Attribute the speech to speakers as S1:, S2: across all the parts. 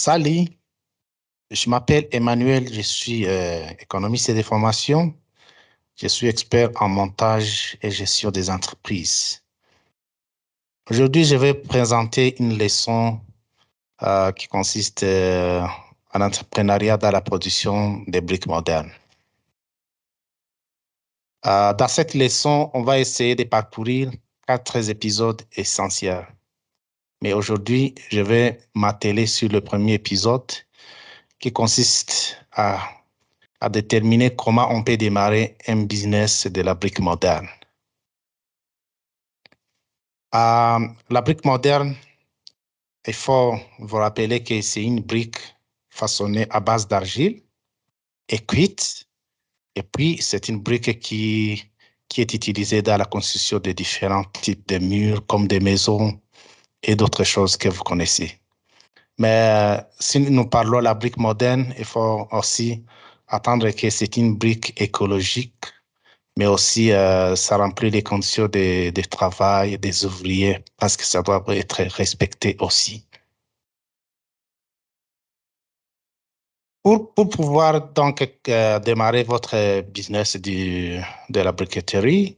S1: Salut, je m'appelle Emmanuel, je suis économiste de formation. Je suis expert en montage et gestion des entreprises. Aujourd'hui, je vais présenter une leçon qui consiste en entrepreneuriat dans la production des briques modernes. Dans cette leçon, on va essayer de parcourir 4 épisodes essentiels. Mais aujourd'hui, je vais m'atteler sur le premier épisode qui consiste à déterminer comment on peut démarrer un business de la brique moderne. La brique moderne, il faut vous rappeler que c'est une brique façonnée à base d'argile et cuite. Et puis, c'est une brique qui est utilisée dans la construction de différents types de murs, comme des maisons et d'autres choses que vous connaissez. Mais si nous parlons de la brique moderne, il faut aussi attendre que c'est une brique écologique, mais aussi ça remplit les conditions de travail des ouvriers parce que ça doit être respecté aussi. Pour pouvoir donc démarrer votre business de la briqueterie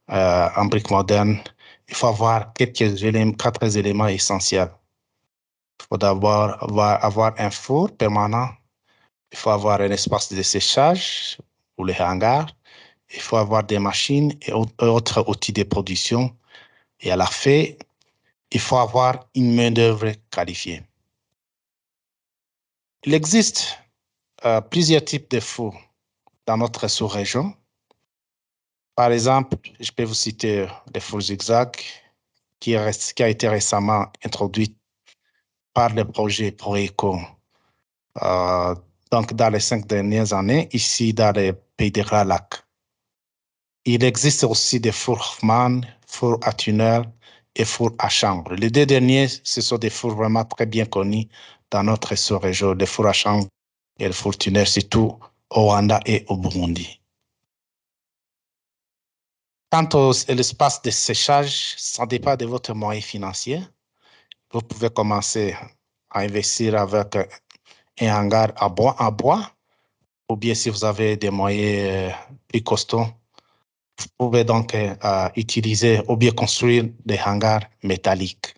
S1: en brique moderne, il faut avoir 4 éléments essentiels. Il faut d'abord avoir un four permanent, il faut avoir un espace de séchage ou les hangars, il faut avoir des machines et autres outils de production. Et à la fin, il faut avoir une main-d'œuvre qualifiée. Il existe plusieurs types de fours dans notre sous-région. Par exemple, je peux vous citer le four zigzag qui a été récemment introduit par le projet ProEco. Donc, dans les 5 dernières années, ici dans les pays de Grands Lacs. Il existe aussi des fours Hoffmann, fours à tunnel et fours à chambre. Les 2 derniers, ce sont des fours vraiment très bien connus dans notre sous-région, le four à chambre et le four tunnel, surtout au Rwanda et au Burundi. Quant à l'espace de séchage, ça dépend de votre moyen financier. Vous pouvez commencer à investir avec un hangar en bois, ou bien si vous avez des moyens plus costauds, vous pouvez donc utiliser ou bien construire des hangars métalliques.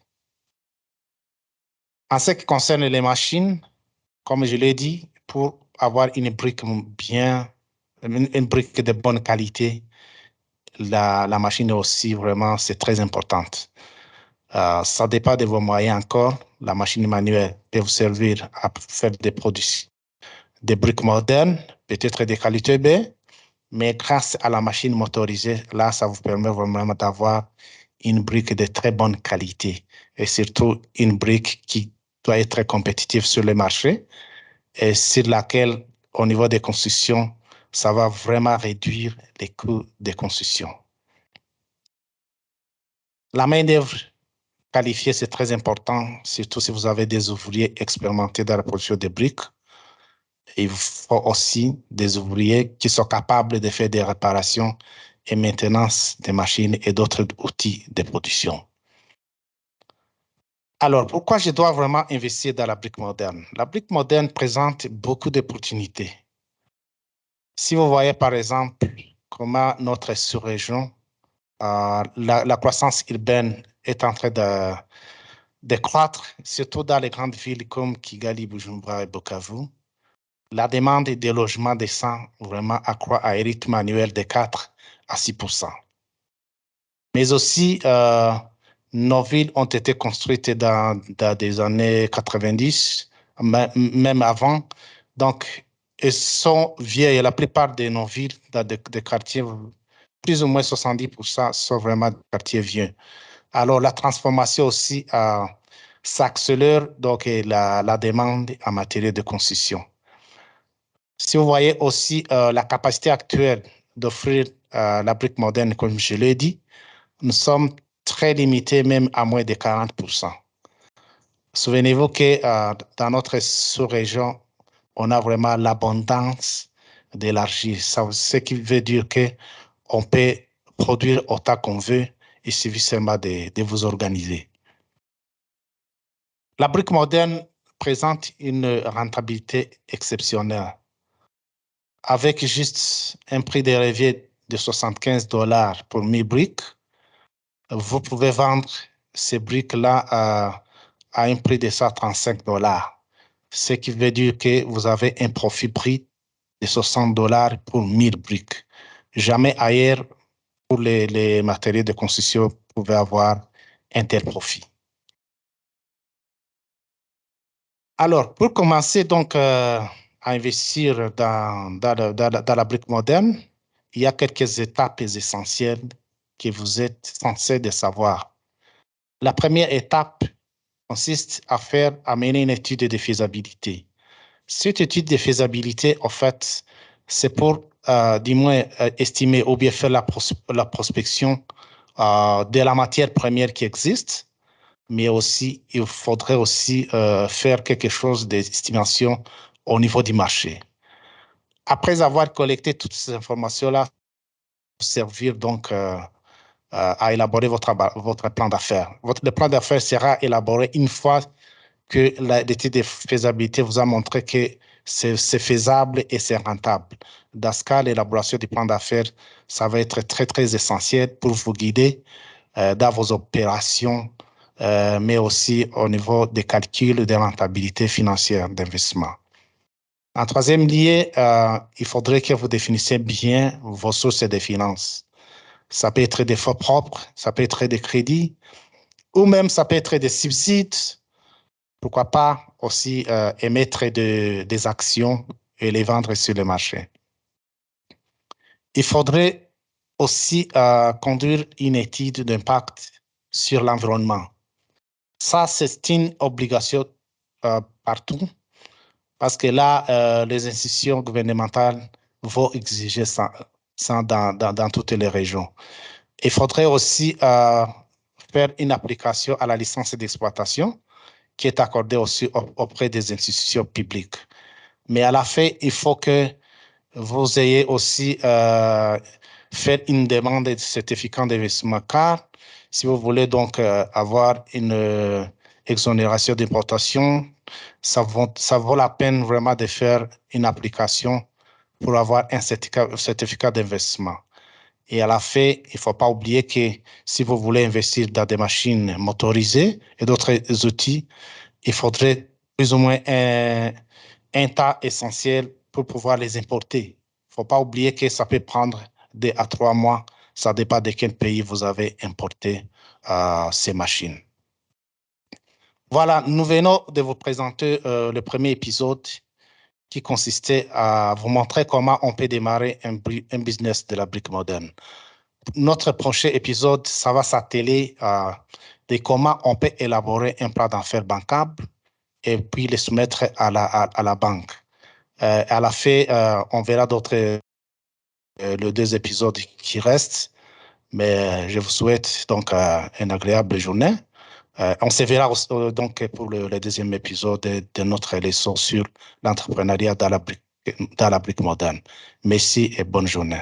S1: En ce qui concerne les machines, comme je l'ai dit, pour avoir une brique une brique de bonne qualité, la machine aussi, vraiment, c'est très importante. Ça dépend de vos moyens encore. La machine manuelle peut vous servir à faire des produits, des briques modernes, peut-être de qualité B, mais grâce à la machine motorisée, là, ça vous permet vraiment d'avoir une brique de très bonne qualité et surtout une brique qui doit être compétitive sur le marché et sur laquelle, au niveau des constructions, ça va vraiment réduire les coûts de construction. La main-d'œuvre qualifiée, c'est très important, surtout si vous avez des ouvriers expérimentés dans la production de briques. Il faut aussi des ouvriers qui sont capables de faire des réparations et maintenance des machines et d'autres outils de production. Alors, pourquoi je dois vraiment investir dans la brique moderne? La brique moderne présente beaucoup d'opportunités. Si vous voyez, par exemple, comment notre sous-région, la croissance urbaine est en train de croître, surtout dans les grandes villes comme Kigali, Bujumbura et Bukavu, la demande de logements décents vraiment accroît à un rythme annuel de 4 à 6%. Mais aussi, nos villes ont été construites dans des années 90, même avant. Donc, elles sont vieilles. La plupart de nos villes, dans des quartiers, plus ou moins 70% sont vraiment des quartiers vieux. Alors, la transformation aussi s'accélère, donc la demande en matière de construction. Si vous voyez aussi la capacité actuelle d'offrir la brique moderne, comme je l'ai dit, nous sommes très limités, même à moins de 40%. Souvenez-vous que dans notre sous-région, on a vraiment l'abondance de l'argile, ce qui veut dire qu'on peut produire autant qu'on veut, il suffit seulement de vous organiser. La brique moderne présente une rentabilité exceptionnelle. Avec juste un prix dérivé de $75 pour 1000 briques, vous pouvez vendre ces briques-là à un prix de $135. Ce qui veut dire que vous avez un profit brut de $60 pour 1000 briques. Jamais ailleurs, pour les matériaux de construction, vous pouvez avoir un tel profit. Alors, pour commencer donc à investir dans la brique moderne, il y a quelques étapes essentielles que vous êtes censé de savoir. La première étape consiste à mener une étude de faisabilité. Cette étude de faisabilité, en fait, c'est pour, du moins, estimer ou bien faire la prospection de la matière première qui existe, mais aussi, il faudrait aussi faire quelque chose d'estimation au niveau du marché. Après avoir collecté toutes ces informations-là, servir donc à élaborer votre plan d'affaires. Le plan d'affaires sera élaboré une fois que l'étude de faisabilité vous a montré que c'est faisable et c'est rentable. Dans ce cas, l'élaboration du plan d'affaires, ça va être très, très essentiel pour vous guider dans vos opérations, mais aussi au niveau des calculs de rentabilité financière d'investissement. En troisième lieu, il faudrait que vous définissiez bien vos sources de finances. Ça peut être des fonds propres, ça peut être des crédits, ou même ça peut être des subsides. Pourquoi pas aussi émettre des actions et les vendre sur le marché. Il faudrait aussi conduire une étude d'impact sur l'environnement. Ça, c'est une obligation partout parce que là, les institutions gouvernementales vont exiger ça dans toutes les régions. Il faudrait aussi faire une application à la licence d'exploitation qui est accordée aussi auprès des institutions publiques. Mais à la fin, il faut que vous ayez aussi fait une demande de certificat d'investissement, car si vous voulez donc avoir une exonération d'importation, ça vaut la peine vraiment de faire une application pour avoir un certificat d'investissement. Et à la fin, il ne faut pas oublier que si vous voulez investir dans des machines motorisées et d'autres outils, il faudrait plus ou moins un tas essentiel pour pouvoir les importer. Il ne faut pas oublier que ça peut prendre 2 à 3 mois. Ça dépend de quel pays vous avez importé ces machines. Voilà, nous venons de vous présenter le premier épisode qui consistait à vous montrer comment on peut démarrer un business de la brique moderne. Notre prochain épisode, ça va s'atteler de comment on peut élaborer un plan d'affaires bancable et puis les soumettre à la banque. À la fin, on verra les 2 épisodes qui restent, mais je vous souhaite donc une agréable journée. On se verra donc pour le deuxième épisode de notre leçon sur l'entrepreneuriat dans la brique moderne. Merci et bonne journée.